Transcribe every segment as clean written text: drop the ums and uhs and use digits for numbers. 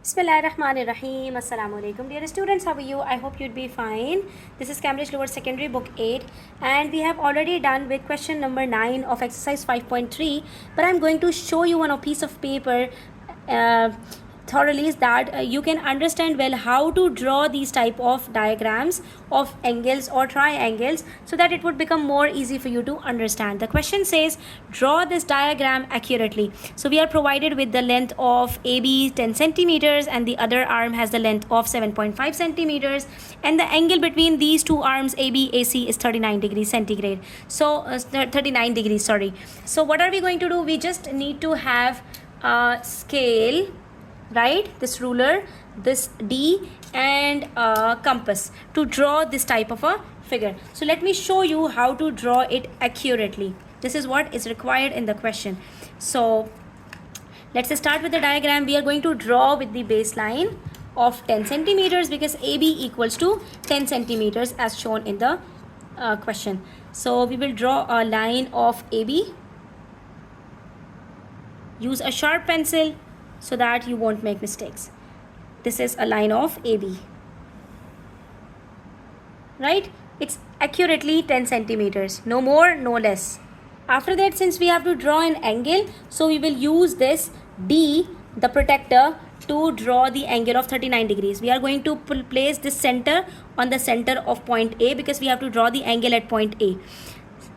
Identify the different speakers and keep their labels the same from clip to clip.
Speaker 1: Bismillahirrahmanirrahim. Assalamu alaikum. Dear students, how are you? I hope you'd be fine. This is Cambridge Lower Secondary Book 8 and we have already done with question number 9 of exercise 5.3, but I'm going to show you on a piece of paper thoroughly is that you can understand well how to draw these type of diagrams of angles or triangles so that it would become more easy for you to understand. The question says draw this diagram accurately. So we are provided with the length of AB 10 centimeters and the other arm has the length of 7.5 centimeters and the angle between these two arms AB AC is 39 degrees centigrade. So 39 degrees, sorry. So what are we going to do? We just need to have a scale, right, this ruler, this D and a compass to draw this type of a figure. So let me show you how to draw it accurately. This is what is required in the question. So let's start with the diagram. We are going to draw with the baseline of 10 centimeters because AB equals to 10 centimeters as shown in the question. So we will draw a line of AB. Use a sharp pencil so that you won't make mistakes. This is a line of AB, right? It's accurately 10 centimeters, no more, no less. After that, since we have to draw an angle, so we will use this D, the protector, to draw the angle of 39 degrees. We are going to place this center on the center of point A because we have to draw the angle at point A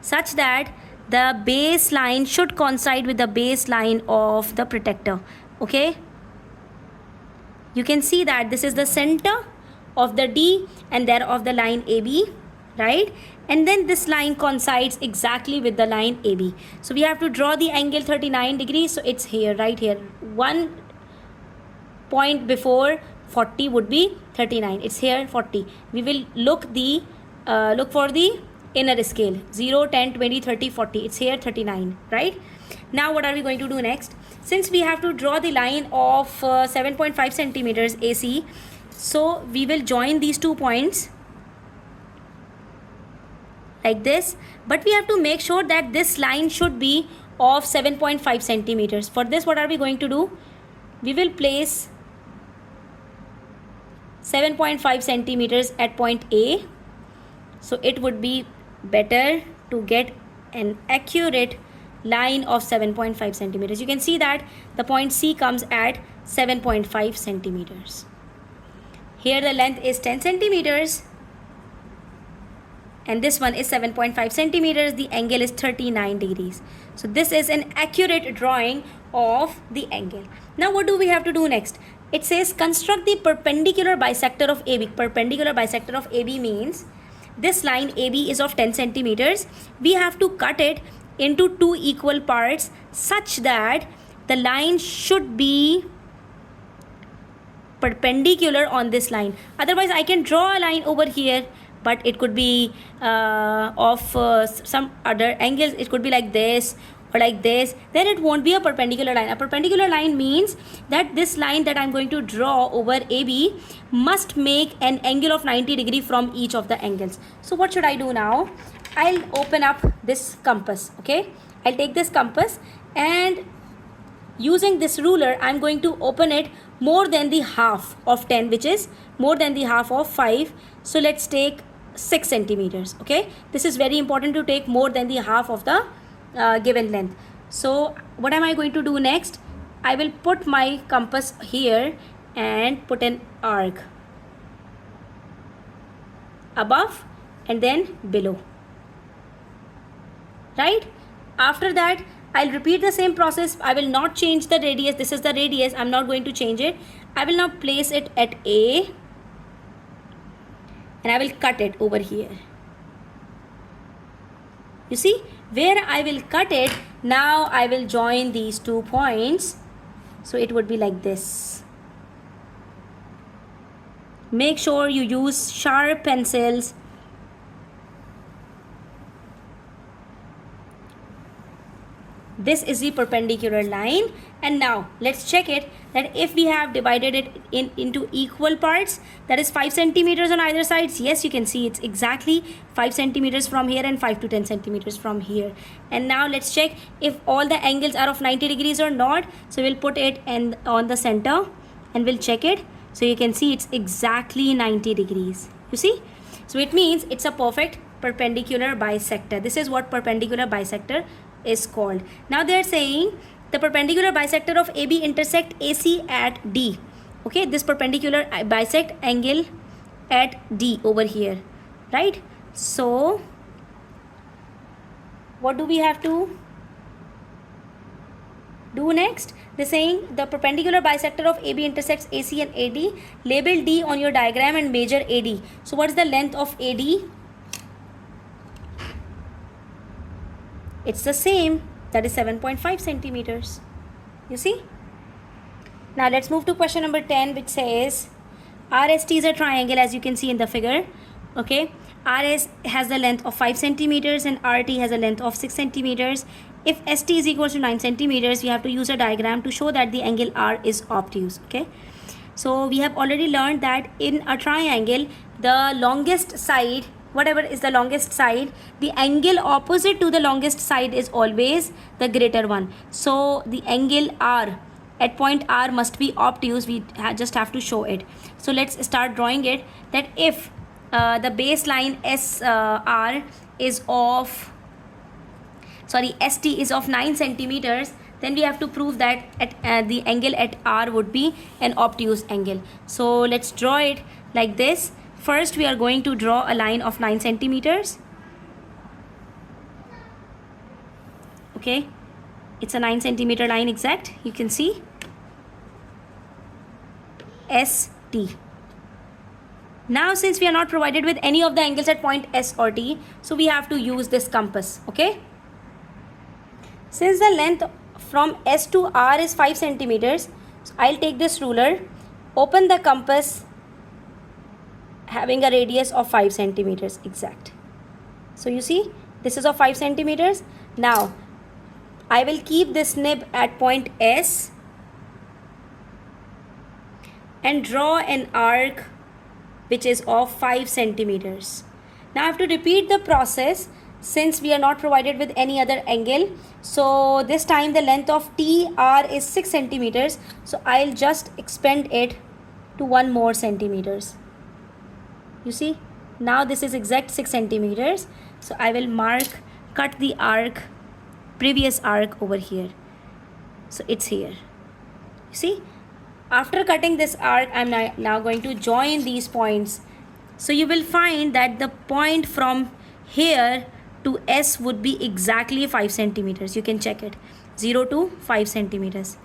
Speaker 1: such that the baseline should coincide with the baseline of the protector. Okay, you can see that this is the center of the D and there of the line AB, right? And then this line coincides exactly with the line AB. So we have to draw the angle 39 degrees. So it's here, right here. 1 point before 40 would be 39. It's here 40. We will look for the inner scale 0, 10, 20, 30, 40. It's here 39, right? Now what are we going to do next? Since we have to draw the line of 7.5 centimeters AC, so we will join these 2 points like this, but we have to make sure that this line should be of 7.5 centimeters. For this, what are we going to do? We will place 7.5 centimeters at point A. So it would be better to get an accurate line of 7.5 centimeters. You can see that the point C comes at 7.5 centimeters. Here the length is 10 centimeters and this one is 7.5 centimeters. The angle is 39 degrees. So this is an accurate drawing of the angle. Now what do we have to do next? It says construct the perpendicular bisector of AB. Perpendicular bisector of AB means this line AB is of 10 centimeters. We have to cut it into 2 equal parts such that the line should be perpendicular on this line. Otherwise I can draw a line over here, but it could be of some other angles. It could be like this or like this. Then it won't be a perpendicular line. A perpendicular line means that this line that I'm going to draw over AB must make an angle of 90 degrees from each of the angles. So what should I do now? I'll open up this compass. Okay, I'll take this compass and using this ruler I'm going to open it more than the half of 10, which is more than the half of 5. So let's take 6 centimeters. Okay, this is very important to take more than the half of the given length. So what am I going to do next? I will put my compass here and put an arc above and then below, right? After that I'll repeat the same process. I will not change the radius. This is the radius. I'm not going to change it. I will now place it at A and I will cut it over here. You see where I will cut it. Now I will join these 2 points. So it would be like this. Make sure you use sharp pencils. This is the perpendicular line, and now let's check it that if we have divided it into equal parts, that is 5 centimeters on either sides. Yes, you can see it's exactly 5 centimeters from here and 5 to 10 centimeters from here. And now let's check if all the angles are of 90 degrees or not. So we'll put it on the center and we'll check it. So you can see it's exactly 90 degrees. You see? So it means it's a perfect perpendicular bisector. This is what perpendicular bisector is called. Now they are saying the perpendicular bisector of AB intersect AC at D. Okay, this perpendicular bisect angle at D over here, right? So what do we have to do next? They're saying the perpendicular bisector of AB intersects AC and AD. Label D on your diagram and measure AD. So what is the length of AD? It's the same, that is 7.5 centimeters. You see? Now let's move to question number 10, which says RST is a triangle, as you can see in the figure. Okay, RS has the length of 5 centimeters and RT has a length of 6 centimeters. If ST is equal to 9 centimeters, we have to use a diagram to show that the angle R is obtuse. Okay, so we have already learned that in a triangle, the longest side, whatever is the longest side, the angle opposite to the longest side is always the greater one. So the angle R at point R must be obtuse. We just have to show it. So let's start drawing it. That if the baseline SR is of ST is of 9 centimeters, then we have to prove that at the angle at R would be an obtuse angle. So let's draw it like this. First we are going to draw a line of 9 centimeters. Okay, it's a 9 centimeter line exact, you can see ST. Now since we are not provided with any of the angles at point S or T, so we have to use this compass. Okay, since the length from S to R is 5 centimeters, so I'll take this ruler, open the compass having a radius of 5 centimeters exact. So you see, this is of 5 centimeters. Now I will keep this nib at point S and draw an arc which is of 5 centimeters. Now I have to repeat the process since we are not provided with any other angle. So this time the length of TR is 6 centimeters. So I'll just expand it to 1 more centimeters. You see, now this is exact 6 centimeters. So I will cut the arc, previous arc over here. So it's here. You see, after cutting this arc, I'm now going to join these points. So you will find that the point from here to S would be exactly 5 centimeters. You can check it. 0 to 5 centimeters.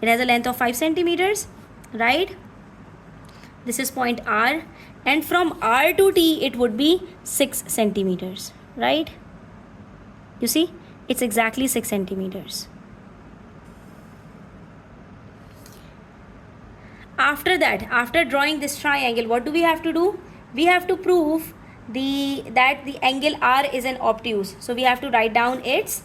Speaker 1: It has a length of 5 centimeters, right? This is point R. And from R to T, it would be 6 centimeters, right? You see, it's exactly 6 centimeters. After that, after drawing this triangle, what do we have to do? We have to prove that the angle R is an obtuse. So we have to write down its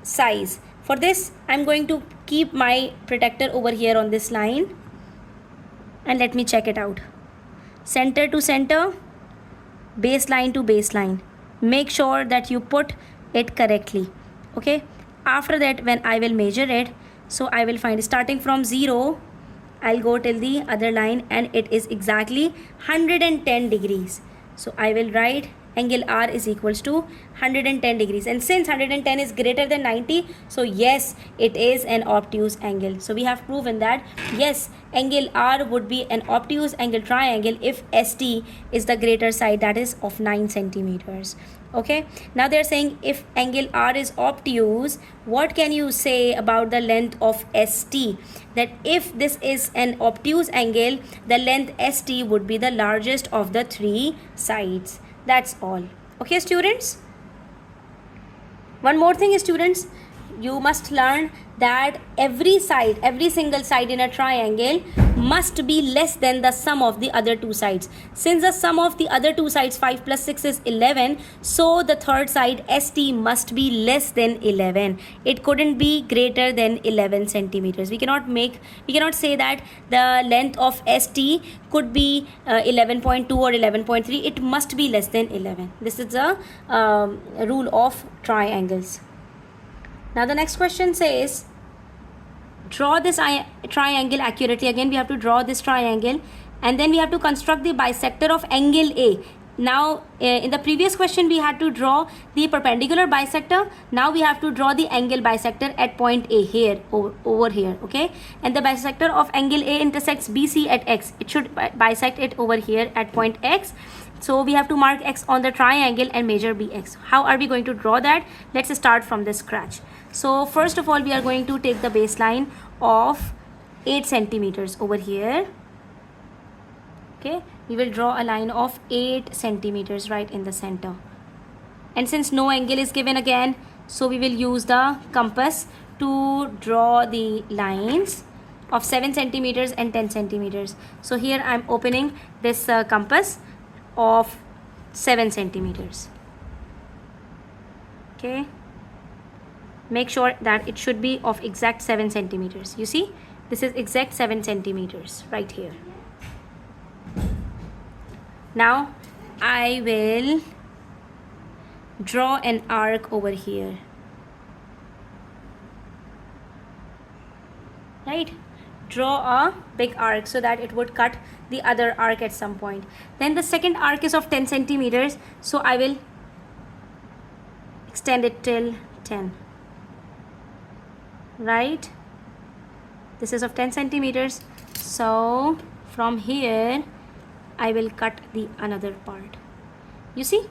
Speaker 1: size. For this, I'm going to keep my protector over here on this line. And let me check it out. Center to center, baseline to baseline. Make sure that you put it correctly. Okay. After that, when I will measure it, so I will find starting from 0, I'll go till the other line and it is exactly 110 degrees. So I will write angle R is equals to 110 degrees. And since 110 is greater than 90, so yes, it is an obtuse angle. So we have proven that yes, angle R would be an obtuse angle triangle if ST is the greater side, that is of 9 centimeters. Okay, now they're saying if angle R is obtuse, what can you say about the length of ST? That if this is an obtuse angle, the length ST would be the largest of the 3 sides. That's all. Okay, students? One more thing, students, you must learn that every single side in a triangle must be less than the sum of the other 2 sides. Since the sum of the other 2 sides 5 plus 6 is 11, so the third side ST must be less than 11. It couldn't be greater than 11 centimeters. We cannot say that the length of ST could be 11.2 or 11.3. It must be less than 11. This is a rule of triangles. Now the next question says, draw this triangle accurately. Again, we have to draw this triangle, and then we have to construct the bisector of angle A. Now, in the previous question, we had to draw the perpendicular bisector. Now we have to draw the angle bisector at point A here, over here, okay? And the bisector of angle A intersects BC at X. It should bisect it over here at point X. So we have to mark X on the triangle and measure BX. How are we going to draw that? Let's start from the scratch. So first of all, we are going to take the baseline of 8 centimeters over here. Okay, we will draw a line of 8 centimeters right in the center. And since no angle is given again, so we will use the compass to draw the lines of 7 centimeters and 10 centimeters. So here I am opening this compass of 7 centimeters. Okay, make sure that it should be of exact 7 centimeters. You see, this is exact 7 centimeters right here. Now I will draw an arc over here, right? Draw a big arc so that it would cut the other arc at some point. Then the second arc is of 10 centimeters, so I will extend it till 10, right? This is of 10 centimeters, so from here I will cut the another part. You see?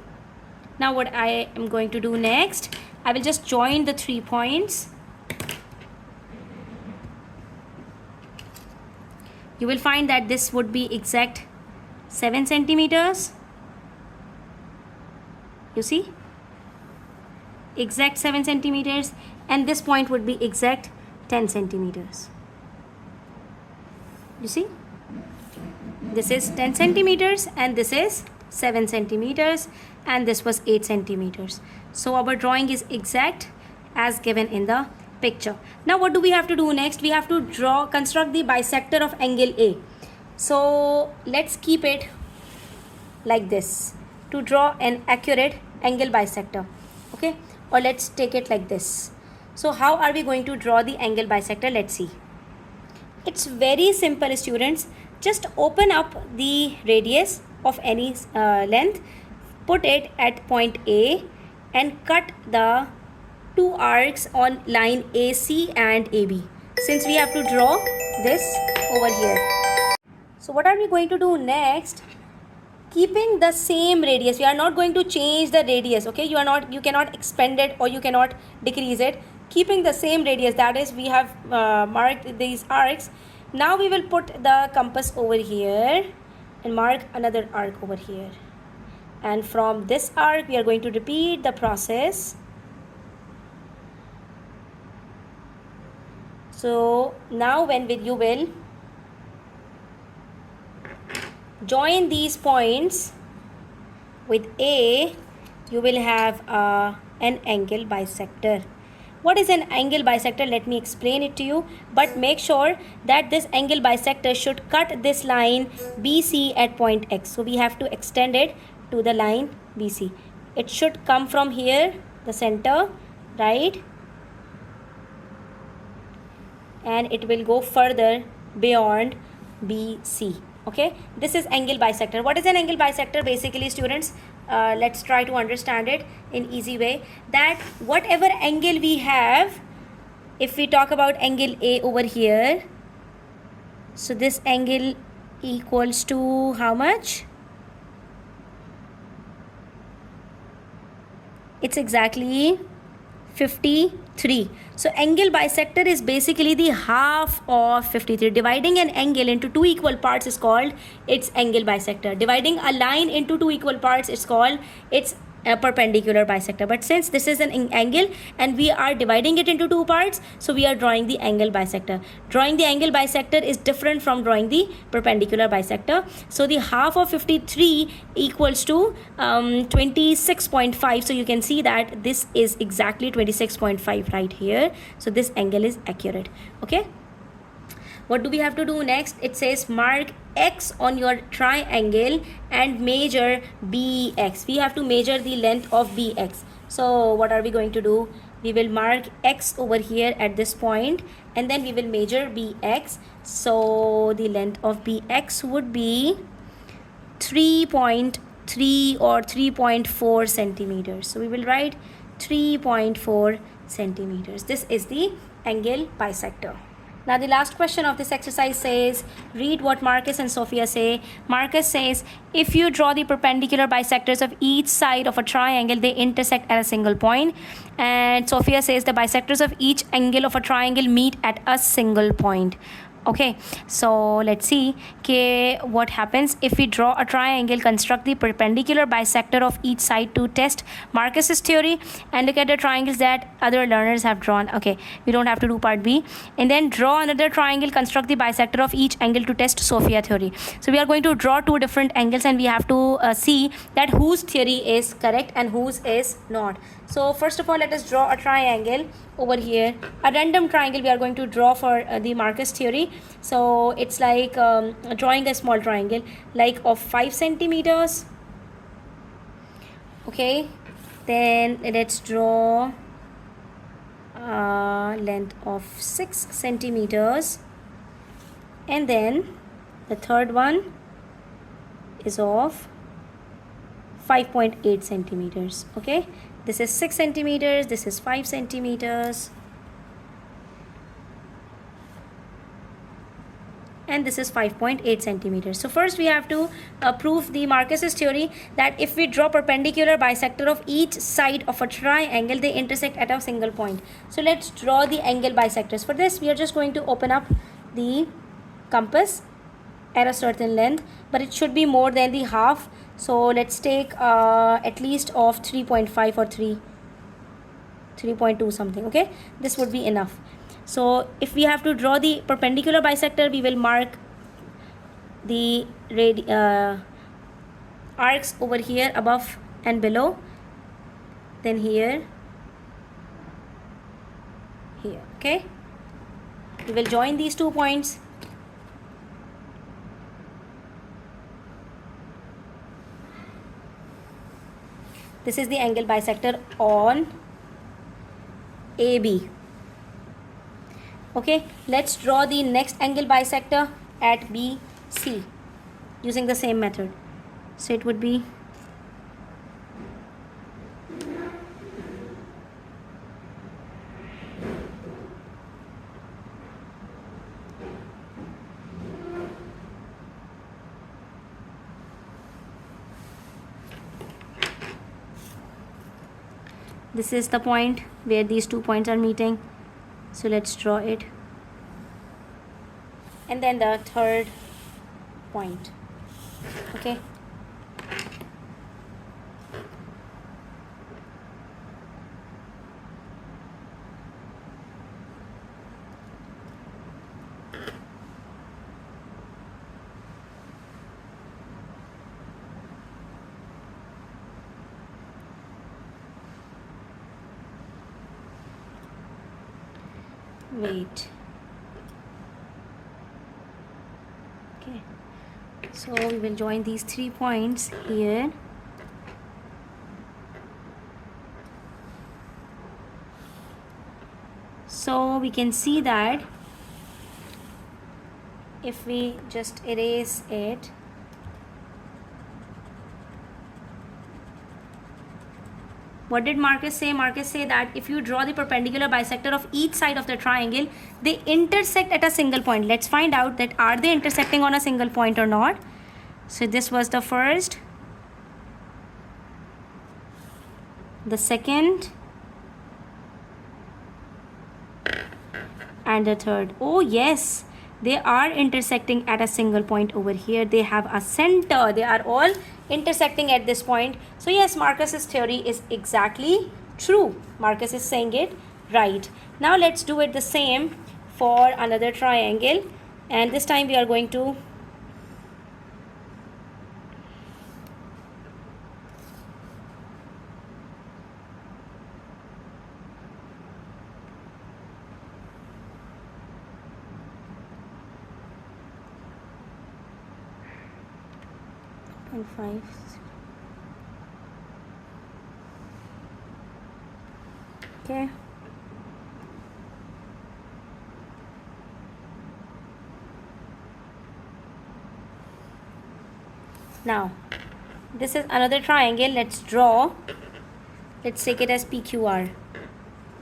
Speaker 1: Now what I am going to do next, I will just join the 3 points. You will find that this would be exact 7 centimeters. You see? Exact 7 centimeters, and this point would be exact 10 centimeters. You see? This is 10 centimeters and this is 7 centimeters and this was 8 centimeters. So our drawing is exact as given in the picture. Now what do we have to do next? We have to construct the bisector of angle A. So let's keep it like this to draw an accurate angle bisector. Okay, or let's take it like this. So how are we going to draw the angle bisector? Let's see. It's very simple, students. Just open up the radius of any length, put it at point A and cut the 2 arcs on line AC and AB, since we have to draw this over here. So what are we going to do next? Keeping the same radius, we are not going to change the radius, okay? You cannot expand it or you cannot decrease it. Keeping the same radius, that is, we have marked these arcs. Now we will put the compass over here and mark another arc over here. And from this arc, we are going to repeat the process. So now when you will join these points with A, you will have an angle bisector. What is an angle bisector? Let me explain it to you. But make sure that this angle bisector should cut this line BC at point X. So we have to extend it to the line BC. It should come from here, the center, right? And it will go further beyond BC. Okay, this is angle bisector. What is an angle bisector? Basically, students, let's try to understand it in easy way. That whatever angle we have, if we talk about angle A over here, so this angle equals to how much? It's exactly 53. So angle bisector is basically the half of 53. Dividing an angle into 2 equal parts is called its angle bisector. Dividing a line into 2 equal parts is called its perpendicular bisector. But since this is an angle and we are dividing it into 2 parts, so we are drawing the angle bisector. Drawing the angle bisector is different from drawing the perpendicular bisector. So the half of 53 equals to 26.5. So you can see that this is exactly 26.5 right here. So this angle is accurate. Okay. What do we have to do next? It says mark X on your triangle and measure BX. We have to measure the length of BX. So what are we going to do? we will mark x over here at this point, and then we will measure bx. So the length of bx would be 3.3 or 3.4 centimeters. So we will write 3.4 centimeters. This is the angle bisector. Now the last question of this exercise says, read what Marcus and Sophia say. Marcus says, if you draw the perpendicular bisectors of each side of a triangle, they intersect at a single point. And Sophia says the bisectors of each angle of a triangle meet at a single point. Okay, so let's see what happens if we draw a triangle, construct the perpendicular bisector of each side to test Marcus's theory, and look at the triangles that other learners have drawn. Okay, we don't have to do part B. And then draw another triangle, construct the bisector of each angle to test Sophia theory. So we are going to draw two different angles, and we have to see that whose theory is correct and whose is not. So first of all, let us draw a triangle over here, a random triangle we are going to draw for the Marcus theory. So it's like drawing a small triangle like of 5 centimeters. Okay, then let's draw a length of 6 centimeters, and then the third one is of 5.8 centimeters. Okay, this is 6 centimeters, this is 5 centimeters, and this is 5.8 centimeters. So first we have to prove the Marcus's theory that if we draw perpendicular bisector of each side of a triangle, they intersect at a single point. So let's draw the angle bisectors. For this we are just going to open up the compass at a certain length, but it should be more than the half. So let's take at least of 3.5 or 3.2 something. Okay, this would be enough. So if we have to draw the perpendicular bisector, we will mark the arcs over here above and below, then here. Okay, we will join these 2 points. This is the angle bisector on AB. Okay, let's draw the next angle bisector at BC using the same method. So it would be this is the point where these 2 points are meeting. So let's draw it. And then the third point. Okay. Wait. Okay, so we will join these 3 points here. So we can see that if we just erase it, what did Marcus say? Marcus say that if you draw the perpendicular bisector of each side of the triangle, they intersect at a single point. Let's find out that are they intersecting on a single point or not. So this was the first, the second, and the third. Oh yes, they are intersecting at a single point over here. They have a center. They are all intersecting at this point. So yes, Marcus's theory is exactly true. Marcus is saying it right. Now let's do it the same for another triangle, and this time we are going to and 5. Okay, Now this is another triangle. Let's draw. Let's take it as PQR.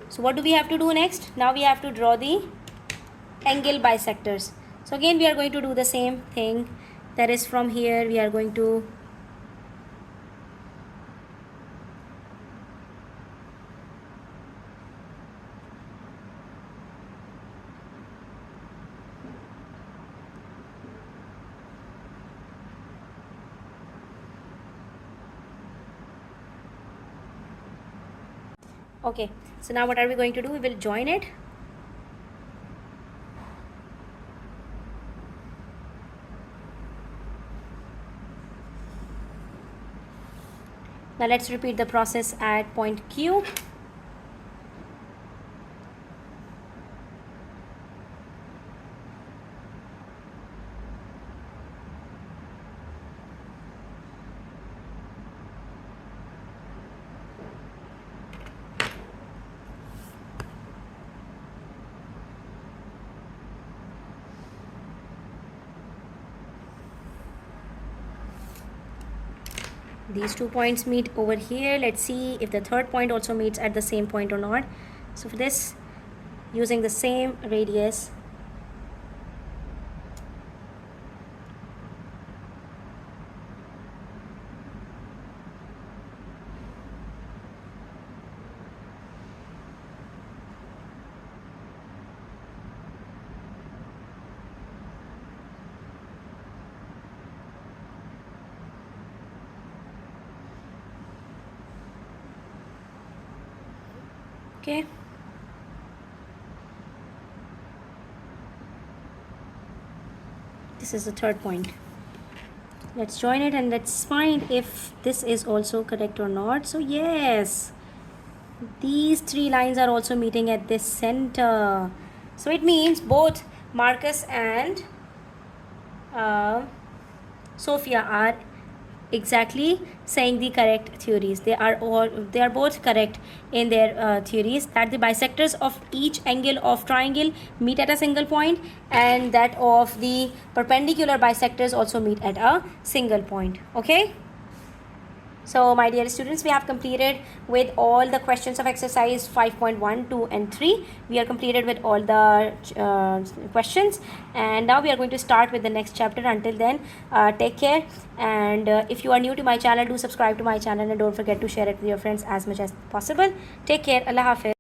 Speaker 1: So what do we have to do next? Now we have to draw the angle bisectors. So again we are going to do the same thing. That is, from here we are going to okay, so now what are we going to do? We will join it. Now let's repeat the process at point Q. These 2 points meet over here. Let's see if the third point also meets at the same point or not. So for this, using the same radius, okay. This is the third point. Let's join it and let's find if this is also correct or not. So yes, these 3 lines are also meeting at this center. So it means both Marcus and Sophia are exactly saying the correct theories. They are both correct in their theories, that the bisectors of each angle of triangle meet at a single point, and that of the perpendicular bisectors also meet at a single point. Okay. So my dear students, we have completed with all the questions of exercise 5.1, 2 and 3. We are completed with all the questions, and now we are going to start with the next chapter. Until then, take care, and if you are new to my channel, do subscribe to my channel and don't forget to share it with your friends as much as possible. Take care. Allah Hafiz.